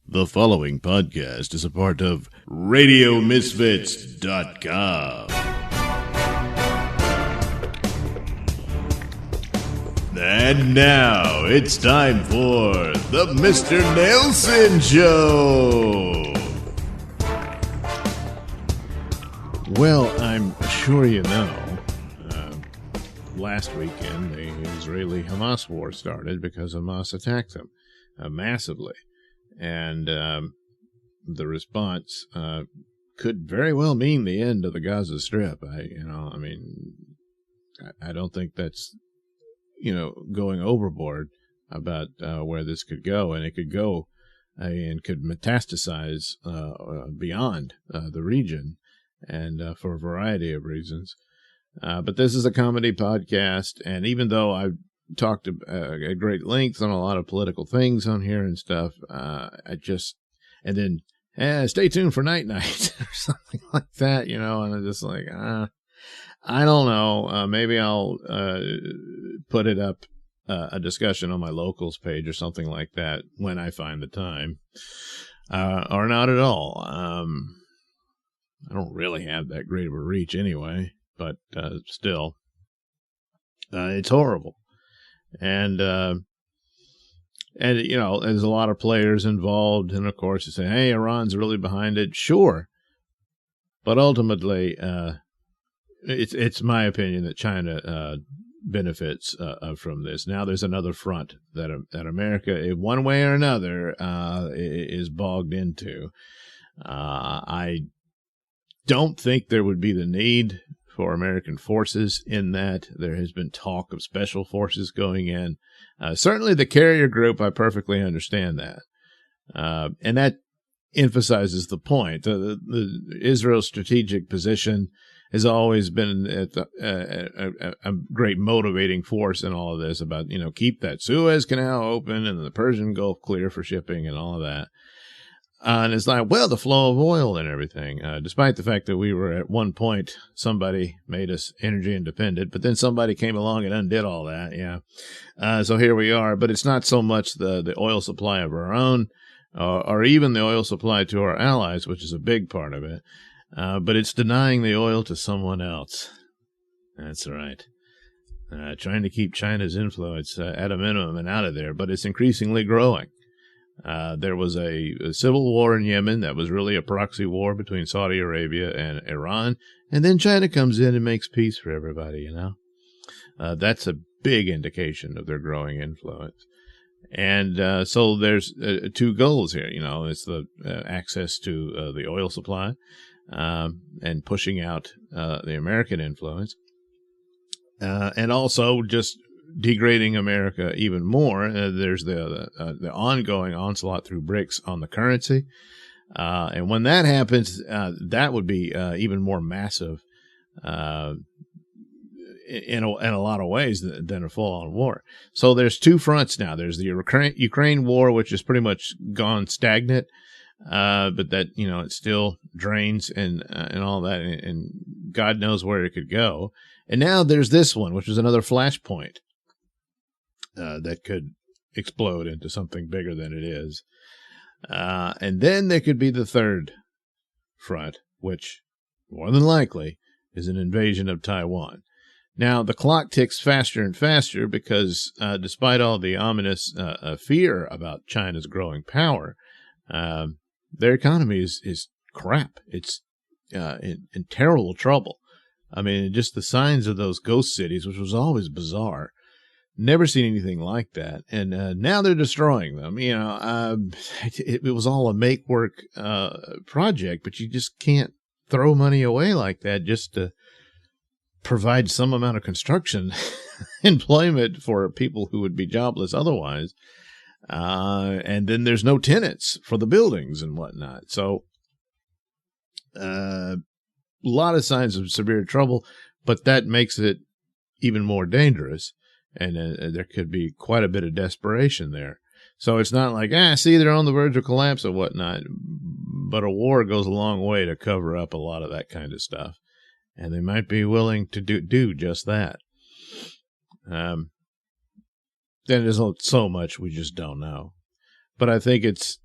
The following podcast is a part of RadioMisfits.com. And now it's time for the Mr. Nailsin Show. Well, I'm sure you know, last weekend the Israeli-Hamas war started because Hamas attacked them massively. And the response could very well mean the end of the Gaza Strip. I don't think that's, going overboard about where this could go. And it could go and could metastasize beyond the region and for a variety of reasons. But this is a comedy podcast. And even though I've talked at great length on a lot of political things on here and stuff, stay tuned for Night Night or something like that, and I'm just like, I don't know, maybe I'll put it up, a discussion on my locals page or something like that when I find the time, or not at all. I don't really have that great of a reach anyway, but still, it's horrible. And there's a lot of players involved. And of course you say, hey, Iran's really behind it. Sure. But ultimately, it's my opinion that China, benefits, from this. Now there's another front that America, in one way or another, is bogged into. I don't think there would be the need for American forces in that. There has been talk of special forces going in. Certainly the carrier group, I perfectly understand that. And that emphasizes the point. The Israel's strategic position has always been a great motivating force in all of this about, keep that Suez Canal open and the Persian Gulf clear for shipping and all of that. And it's like, well, the flow of oil and everything, despite the fact that we were at one point, somebody made us energy independent, but then somebody came along and undid all that. Yeah. So here we are, but it's not so much the oil supply of our own, or even the oil supply to our allies, which is a big part of it. But it's denying the oil to someone else. That's right. Trying to keep China's influence at a minimum and out of there, but it's increasingly growing. There was a civil war in Yemen that was really a proxy war between Saudi Arabia and Iran. And then China comes in and makes peace for everybody, That's a big indication of their growing influence. And so there's two goals here, It's the access to the oil supply and pushing out the American influence. And also just degrading America even more. There's the ongoing onslaught through BRICS on the currency. And when that happens, that would be even more massive in a lot of ways than a full-on war. So there's two fronts now. There's the Ukraine war, which is pretty much gone stagnant, but that, it still drains and all that, and God knows where it could go. And now there's this one, which is another flashpoint. That could explode into something bigger than it is. And then there could be the third front, which more than likely is an invasion of Taiwan. Now, the clock ticks faster and faster because despite all the ominous fear about China's growing power, their economy is crap. It's in terrible trouble. I mean, just the signs of those ghost cities, which was always bizarre. Never seen anything like that. And now they're destroying them. It was all a make-work project, but you just can't throw money away like that just to provide some amount of construction employment for people who would be jobless otherwise. And then there's no tenants for the buildings and whatnot. So a lot of signs of severe trouble, but that makes it even more dangerous. And there could be quite a bit of desperation there. So it's not like, see, they're on the verge of collapse or whatnot. But a war goes a long way to cover up a lot of that kind of stuff. And they might be willing to do just that. Then there's so much we just don't know. But I think it's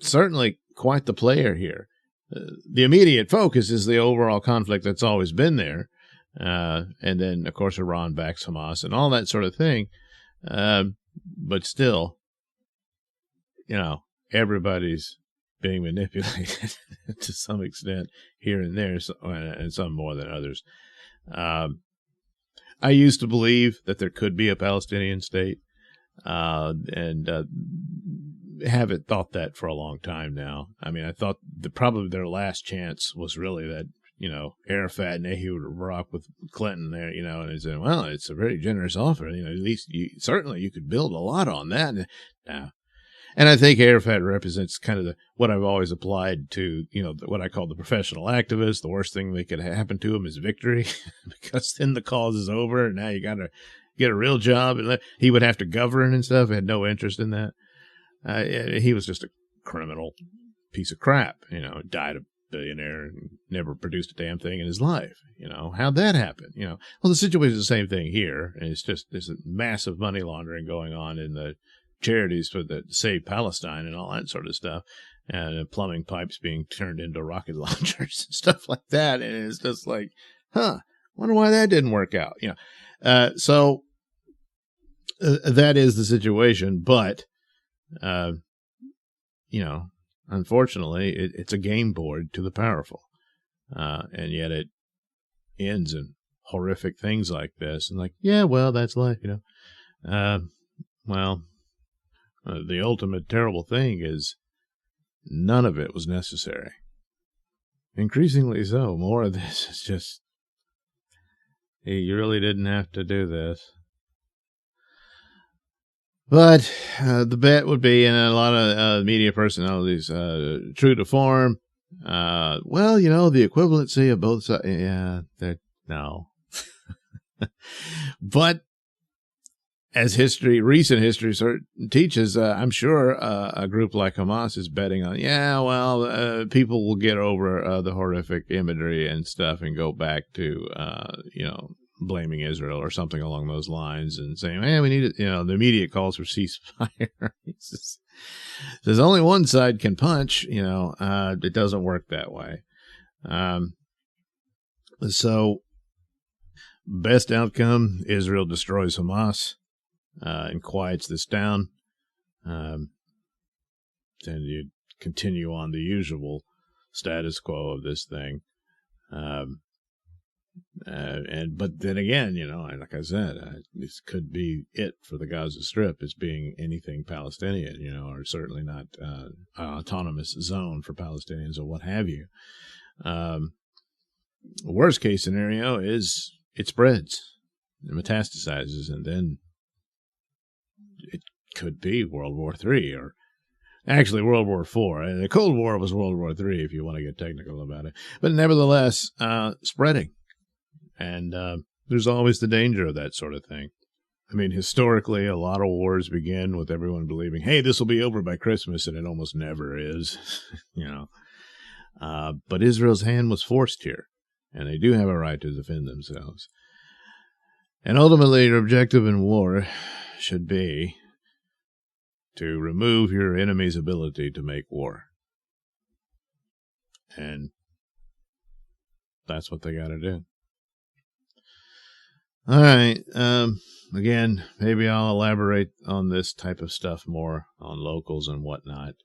certainly quite the player here. The immediate focus is the overall conflict that's always been there. And then, of course, Iran backs Hamas and all that sort of thing. But still, everybody's being manipulated to some extent here and there, and some more than others. I used to believe that there could be a Palestinian state, and haven't thought that for a long time now. I mean, I thought probably their last chance was really that, Arafat and Ehud Barak with Clinton there, and they said, well, it's a very generous offer. At least certainly you could build a lot on that. And I think Arafat represents kind of what I've always applied to, what I call the professional activist. The worst thing that could happen to him is victory, because then the cause is over, and now you got to get a real job. And he would have to govern and stuff. I had no interest in that. He was just a criminal piece of crap, died a billionaire and never produced a damn thing in his life. How'd that happen? Well, the situation is the same thing here. And there's a massive money laundering going on in the charities for the Save Palestine and all that sort of stuff, and plumbing pipes being turned into rocket launchers and stuff like that. And it's just like, wonder why that didn't work out. So that is the situation. But, unfortunately, it's a game board to the powerful. And yet it ends in horrific things like this. And that's life, the ultimate terrible thing is none of it was necessary. Increasingly so. More of this is just, hey, you really didn't have to do this. But the bet would be, and a lot of media personalities, true to form, the equivalency of both sides. Yeah, no. But as recent history teaches, I'm sure a group like Hamas is betting on, people will get over the horrific imagery and stuff and go back to, blaming Israel or something along those lines and saying, we need it. The immediate calls for ceasefire. There's only one side can punch, it doesn't work that way. So best outcome, Israel destroys Hamas. And quiets this down, then you continue on the usual status quo of this thing. But then again, like I said, this could be it for the Gaza Strip as being anything Palestinian, or certainly not an autonomous zone for Palestinians or what have you. Worst case scenario is it spreads, it metastasizes, and then it could be World War III, or actually World War IV. The Cold War was World War III, if you want to get technical about it. But nevertheless, spreading. And there's always the danger of that sort of thing. I mean, historically, a lot of wars begin with everyone believing, hey, this will be over by Christmas, and it almost never is, But Israel's hand was forced here, and they do have a right to defend themselves. And ultimately, your objective in war should be to remove your enemy's ability to make war. And that's what they got to do. All right. Again, maybe I'll elaborate on this type of stuff more on locals and whatnot.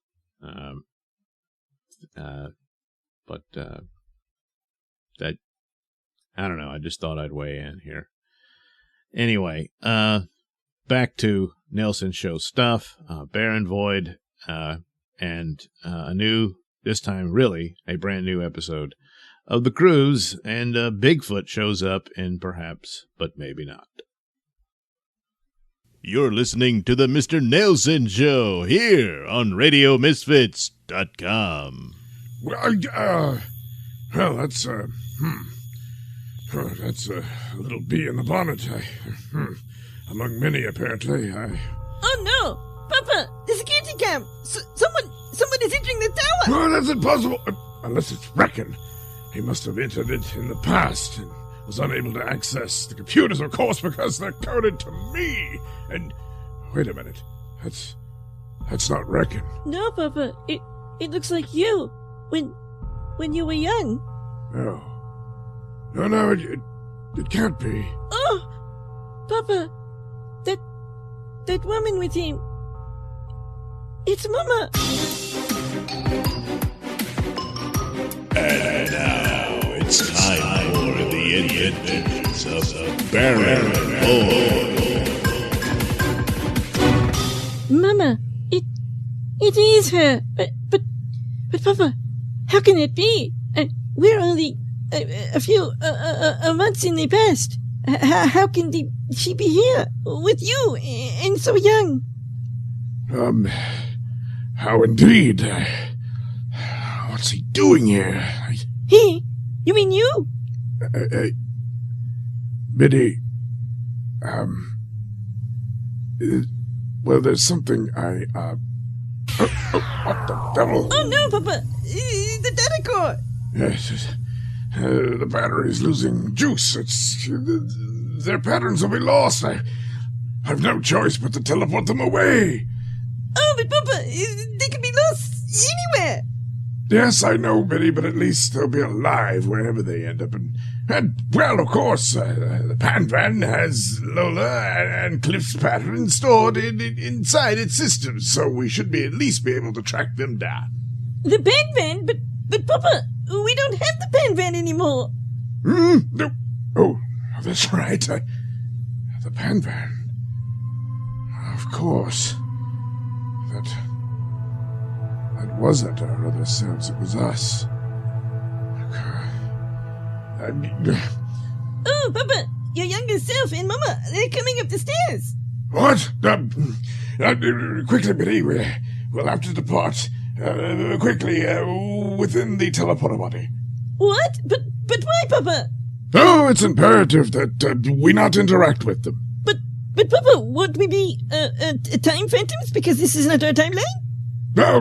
But that, I don't know. I just thought I'd weigh in here. Anyway, back to Nailsin show stuff, Baron Void, and this time really a brand new episode of The Cruise, and Bigfoot shows up in perhaps, but maybe not. You're listening to the Mr. Nailsin Show here on RadioMisfits.com. Well, that's a little bee in the bonnet. Among many, apparently. Oh no! Papa! The security cam! Someone is entering the tower! Oh, that's impossible! Unless it's Reckon. He must have entered it in the past and was unable to access the computers, of course, because they're coded to me. And wait a minute. That's not Reckon. No, Papa. It looks like you when you were young. No, it can't be. Oh, Papa, that woman with him. It's Mama. And now it's time for the adventures of the Baron Boy. Mama, it is her. But Papa, how can it be? We're only a few months in the past. How can she be here with you and so young? How indeed? What's he doing here? He? You mean you? Biddy, well, there's something what the devil? Oh no, Papa! The data core! Yes, the battery's losing juice. Their patterns will be lost. I've no choice but to teleport them away. Oh, but Papa, they can be lost anywhere. Yes, I know, Biddy, but at least they'll be alive wherever they end up. And well, of course, the Panvan has Lola and Cliff's pattern stored inside its system, so we should at least be able to track them down. The Panvan? But Papa, we don't have the Panvan anymore. No. Oh, that's right. The Panvan. Of course. That wasn't our other selves, it was us. Oh, Papa, your younger self and Mama, they're coming up the stairs. What? Quickly, Biddy, we'll have to depart. Quickly, within the teleporter body. What? But why, Papa? Oh, it's imperative that we not interact with them. But Papa, won't we be time phantoms because this is not our timeline? No.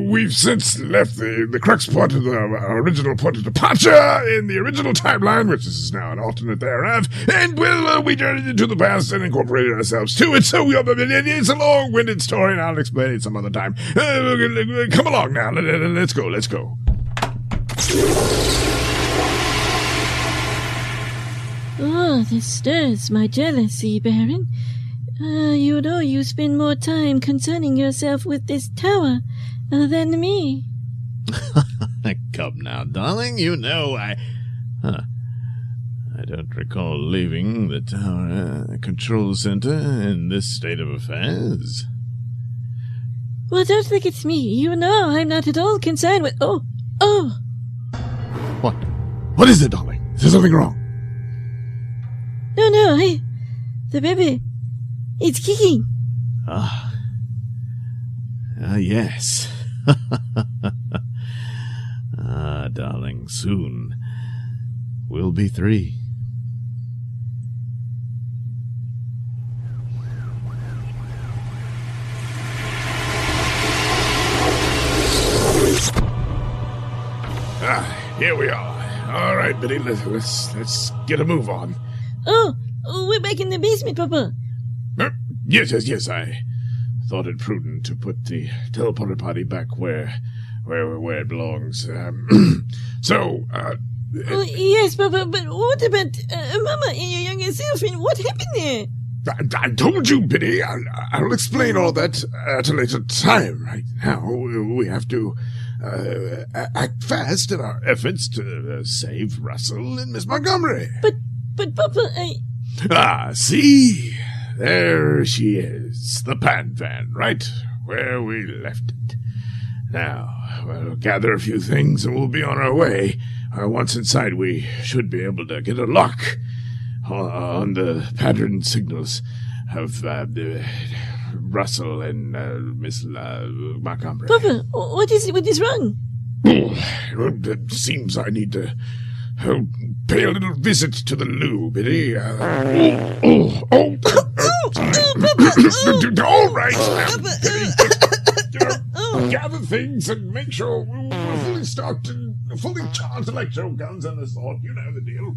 We've since left the crux point of our original point of departure in the original timeline, which is now an alternate thereof, and we journeyed into the past and incorporated ourselves to it, so it's a long-winded story, and I'll explain it some other time. Come along now, let's go. Oh, this stirs my jealousy, Baron. You know you spend more time concerning yourself with this tower than me. Come now, darling. You know I don't recall leaving the tower control center in this state of affairs. Well, don't think it's me. You know I'm not at all concerned with... Oh! What? What is it, darling? Is there something wrong? No, the baby... It's kicking. Yes. Darling, soon we'll be 3. Here we are. All right, Biddy, let's get a move on. Oh, we're back in the basement, Papa. Yes, I thought it prudent to put the teleporter body back where it belongs. Yes, Papa, but what about Mama and your younger self, and what happened there? I told you, Biddy. I'll explain all that at a later time. Right now, we have to act fast in our efforts to save Russell and Miss Montgomery. But Papa, see? There she is, the Panvan, right where we left it. Now, we'll gather a few things and we'll be on our way. Once inside, we should be able to get a lock on the pattern signals of Russell and Miss Montgomery. Papa, what is wrong? It seems I need to pay a little visit to the loo, Biddy. All right, Biddy. Gather things and make sure we're fully stocked and fully charged electro guns and the sort. You know the deal.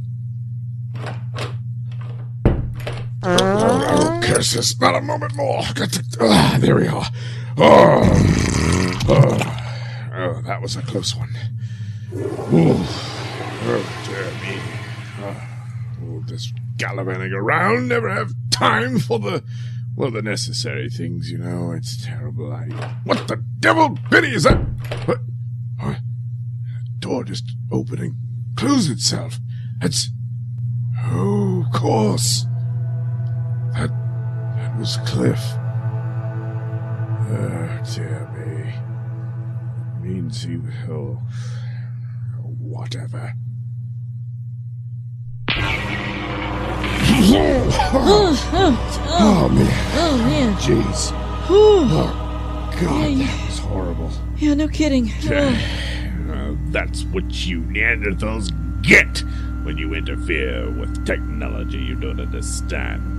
Oh, curse this. Not a moment more. There we are. Oh, that was a close one. Oh, dear me. All this gallivanting around, never have time for the necessary things, you know. It's terrible. What the devil, Biddy, is that? What? The door just opened and closed itself. Oh, of course. That was Cliff. Dear me. It means he will... whatever. Oh, man. Oh, man. Jeez. Oh, God, Yeah, that was horrible. Yeah, no kidding. That's what you Neanderthals get when you interfere with technology you don't understand.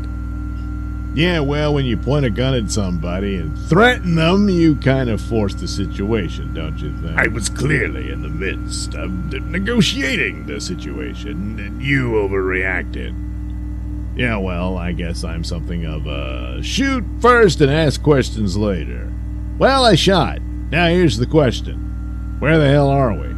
Yeah, well, when you point a gun at somebody and threaten them, you kind of force the situation, don't you think? I was clearly in the midst of negotiating the situation, and you overreacted. Yeah, well, I guess I'm something of a shoot first and ask questions later. Well, I shot. Now here's the question. Where the hell are we?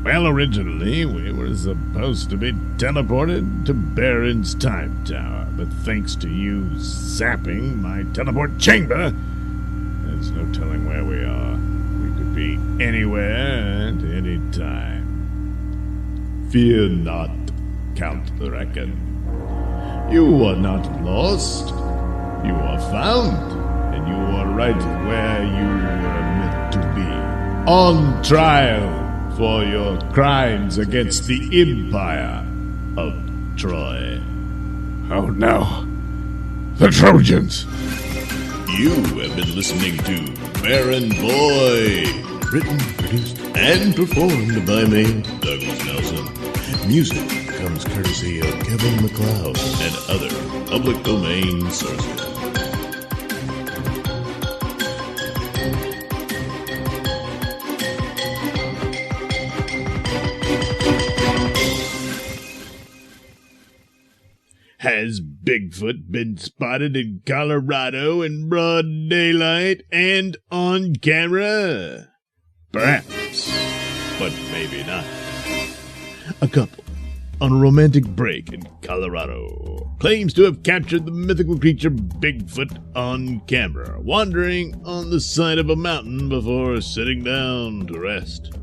Well, originally, we were supposed to be teleported to Baron's Time Tower, but thanks to you zapping my teleport chamber, there's no telling where we are. We could be anywhere at any time. Fear not, Count the Reckon. You are not lost. You are found, and you are right where you were meant to be. On trial for your crimes against the Empire of Troy. Oh no. The Trojans! You have been listening to Baron Boy. Written, produced, and performed by me, Douglas Nailsin. Music comes courtesy of Kevin MacLeod and other public domain sources. Has Bigfoot been spotted in Colorado in broad daylight and on camera? Perhaps, but maybe not. A couple on a romantic break in Colorado claims to have captured the mythical creature Bigfoot on camera, wandering on the side of a mountain before sitting down to rest.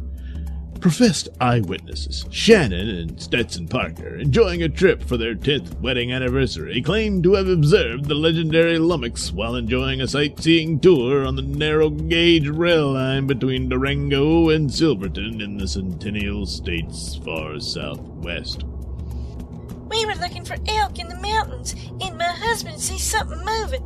Professed eyewitnesses Shannon and Stetson Parker, enjoying a trip for their 10th wedding anniversary, claim to have observed the legendary lummox while enjoying a sightseeing tour on the narrow-gauge rail line between Durango and Silverton in the Centennial State's far southwest. We were looking for elk in the mountains, and my husband sees something moving,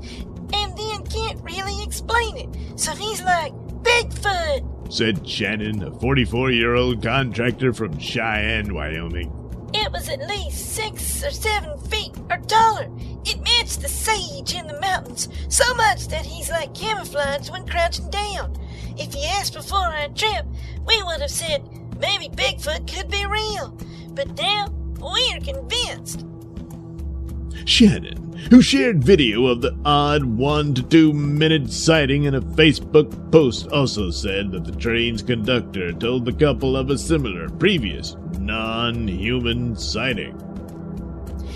and then can't really explain it. So he's like, Bigfoot! Said Shannon, a 44-year-old contractor from Cheyenne, Wyoming. It was at least 6 or 7 feet or taller. It matched the sage in the mountains so much that he's like camouflage when crouching down. If you asked before our trip, we would have said maybe Bigfoot could be real. But now, we're convinced. Shannon, who shared video of the odd 1 to 2 minute sighting in a Facebook post, also said that the train's conductor told the couple of a similar previous non-human sighting.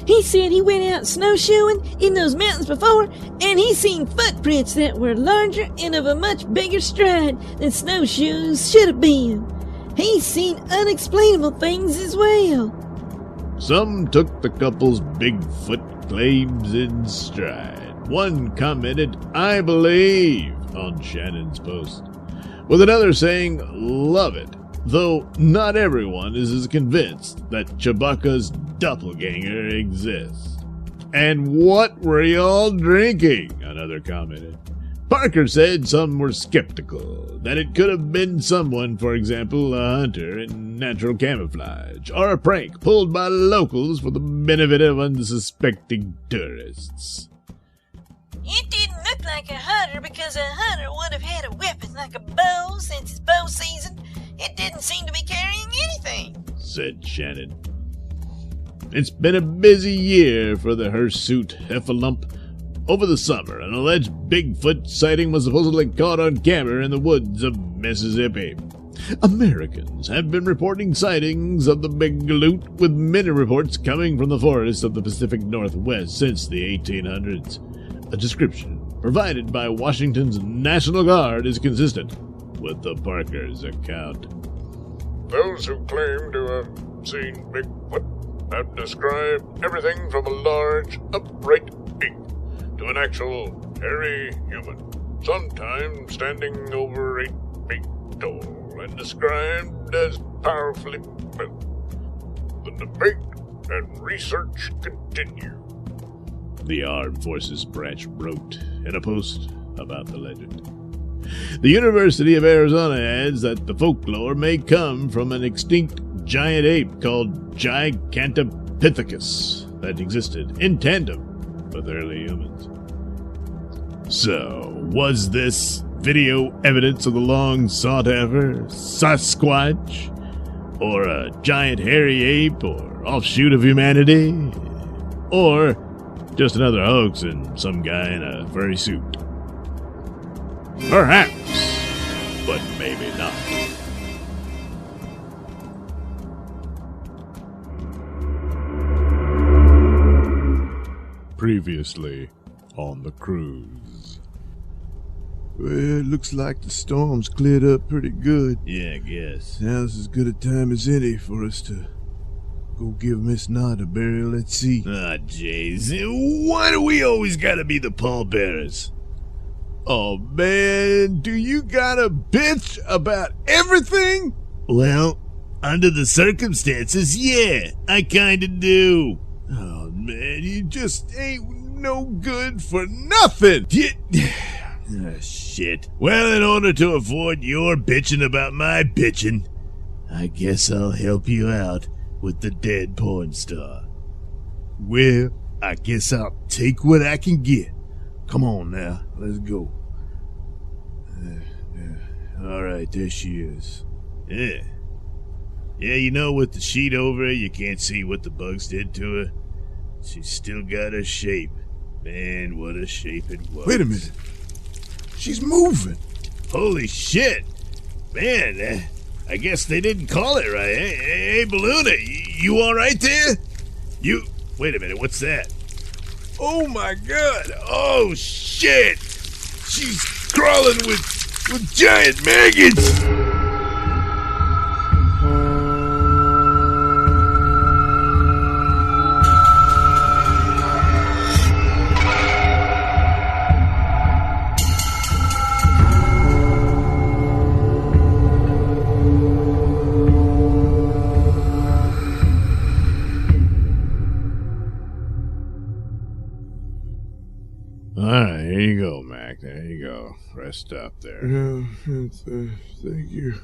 He said he went out snowshoeing in those mountains before, and he seen footprints that were larger and of a much bigger stride than snowshoes should have been. He's seen unexplainable things as well. Some took the couple's Bigfoot claims in stride. One commented, "I believe," on Shannon's post, with another saying, "Love it," though not everyone is as convinced that Chewbacca's doppelganger exists. "And what were y'all drinking?" another commented. Parker said some were skeptical, that it could have been someone, for example, a hunter in natural camouflage, or a prank pulled by locals for the benefit of unsuspecting tourists. It didn't look like a hunter because a hunter would have had a weapon like a bow since it's bow season. It didn't seem to be carrying anything, said Shannon. It's been a busy year for the hirsute heffalump. Over the summer, an alleged Bigfoot sighting was supposedly caught on camera in the woods of Mississippi. Americans have been reporting sightings of the big loot, with many reports coming from the forests of the Pacific Northwest since the 1800s. A description provided by Washington's National Guard is consistent with the Parker's account. Those who claim to have seen Bigfoot have described everything from a large, upright ape to an actual hairy human, sometimes standing over 8 feet tall and described as powerfully built. The debate and research continue. The Armed Forces branch wrote in a post about the legend. The University of Arizona adds that the folklore may come from an extinct giant ape called Gigantopithecus that existed in tandem with early humans. So, was this video evidence of the long sought-after Sasquatch? Or a giant hairy ape, or offshoot of humanity? Or just another hoax and some guy in a furry suit? Perhaps, but maybe not. Previously on the cruise. Well, it looks like the storm's cleared up pretty good. Yeah, I guess. Now's as good a time as any for us to go give Miss Knott a burial at sea. Ah, jeez. Why do we always gotta be the pallbearers? Oh, man, do you got a bitch about everything? Well, under the circumstances, yeah, I kinda do. Oh, man, you just ain't no good for nothing. Shit. Well, in order to avoid your bitching about my bitching, I guess I'll help you out with the dead porn star. Well, I guess I'll take what I can get. Come on now, let's go. All right, there she is. Yeah. Yeah, you know, with the sheet over her, you can't see what the bugs did to her. She's still got her shape. Man, what a shape it was. Wait a minute. She's moving. Holy shit. Man, I guess they didn't call it right. Hey, Balloona, you all right there? Wait a minute, what's that? Oh, my God. Oh, shit. She's crawling with giant maggots. All right, here you go, Mac. There you go. Rest up there. Thank you.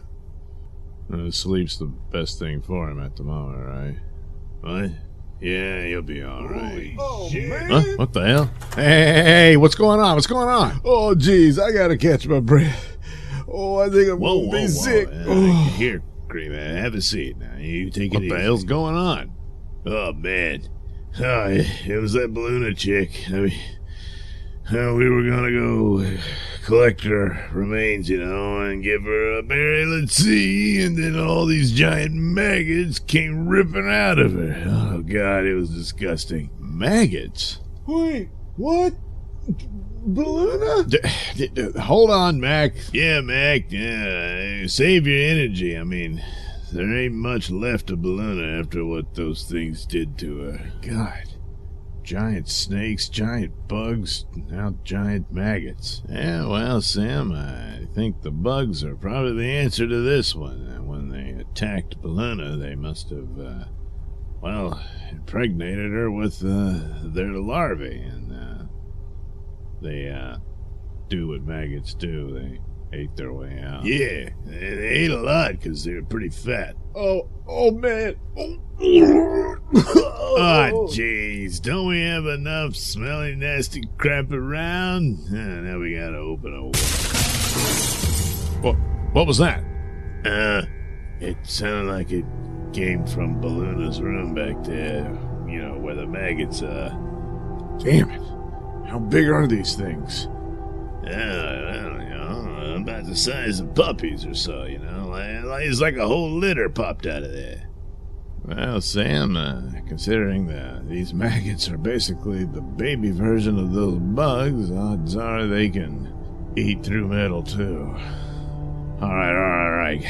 Sleep's the best thing for him at the moment, right? What? Yeah, he'll be all right. Oh, man. Huh? What the hell? Hey, what's going on? What's going on? Oh, jeez, I gotta catch my breath. Oh, I think I'm gonna be sick. Here, Cream, have a seat now. You take it easy. What the hell's going on? Oh, man. Oh, it was that Balloona chick. I mean, we were gonna go collect her remains, and give her a burial at sea, and then all these giant maggots came ripping out of her. Oh, God, it was disgusting. Maggots? Wait, what? Balloona? Hold on, Mac. Yeah, Mac, yeah. Save your energy. I mean, there ain't much left of Balloona after what those things did to her. God. Giant snakes, giant bugs, now giant maggots. Yeah, well, Sam, I think the bugs are probably the answer to this one. When they attacked Balloona, they must have, impregnated her with their larvae, and they do what maggots do. They ate their way out. Yeah, they ate a lot because they were pretty fat. Oh, man. Oh, jeez. Don't we have enough smelly, nasty crap around? Now we gotta open a window. What was that? It sounded like it came from Balloona's room back there. Where the maggots are. Damn it. How big are these things? I don't know. about the size of puppies or so, you know. Like it's like a whole litter popped out of there. Well, Sam, considering these maggots are basically the baby version of those bugs, odds are they can eat through metal, too. All right.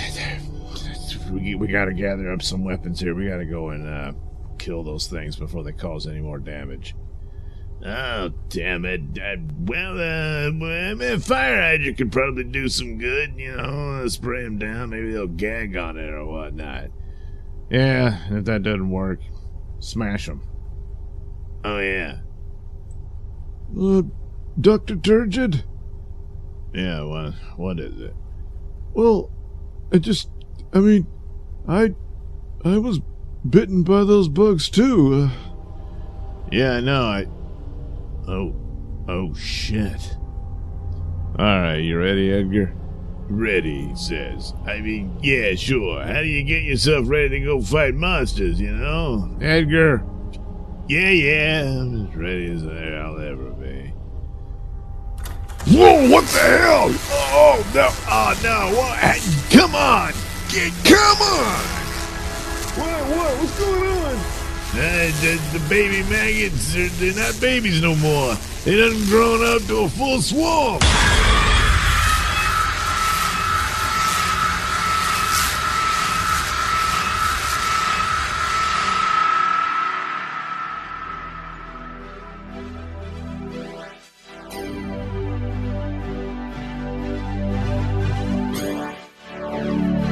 We got to gather up some weapons here. We got to go and kill those things before they cause any more damage. Oh, damn it. A fire hydrant could probably do some good, you know. Spray them down. Maybe they'll gag on it or whatnot. Yeah, if that doesn't work, smash them. Oh, yeah. Dr. Turgid? Yeah, what is it? Well, I was bitten by those bugs too. Yeah, I know. Oh, shit. Alright, you ready, Edgar? Ready, he says. I mean, yeah, sure. How do you get yourself ready to go fight monsters, you know? Edgar! Yeah, I'm as ready as I'll ever be. Whoa, what the hell? Oh, no, what? Come on! Come on! What? What's going on? The baby maggots, they're not babies no more. They done grown up to a full swarm.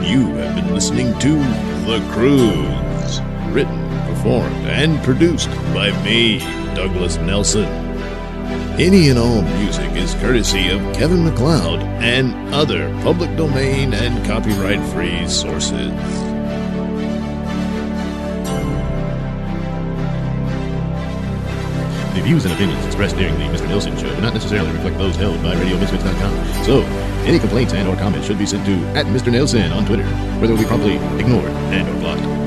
You have been listening to The Cruise, written, performed, and produced by me, Douglas Nailsin. Any and all music is courtesy of Kevin MacLeod and other public domain and copyright-free sources. The views and opinions expressed during the Mr. Nailsin Show do not necessarily reflect those held by RadioMisfits.com. So, any complaints and or comments should be sent to @Mr. Nailsin on Twitter, where they will be promptly ignored and or blocked.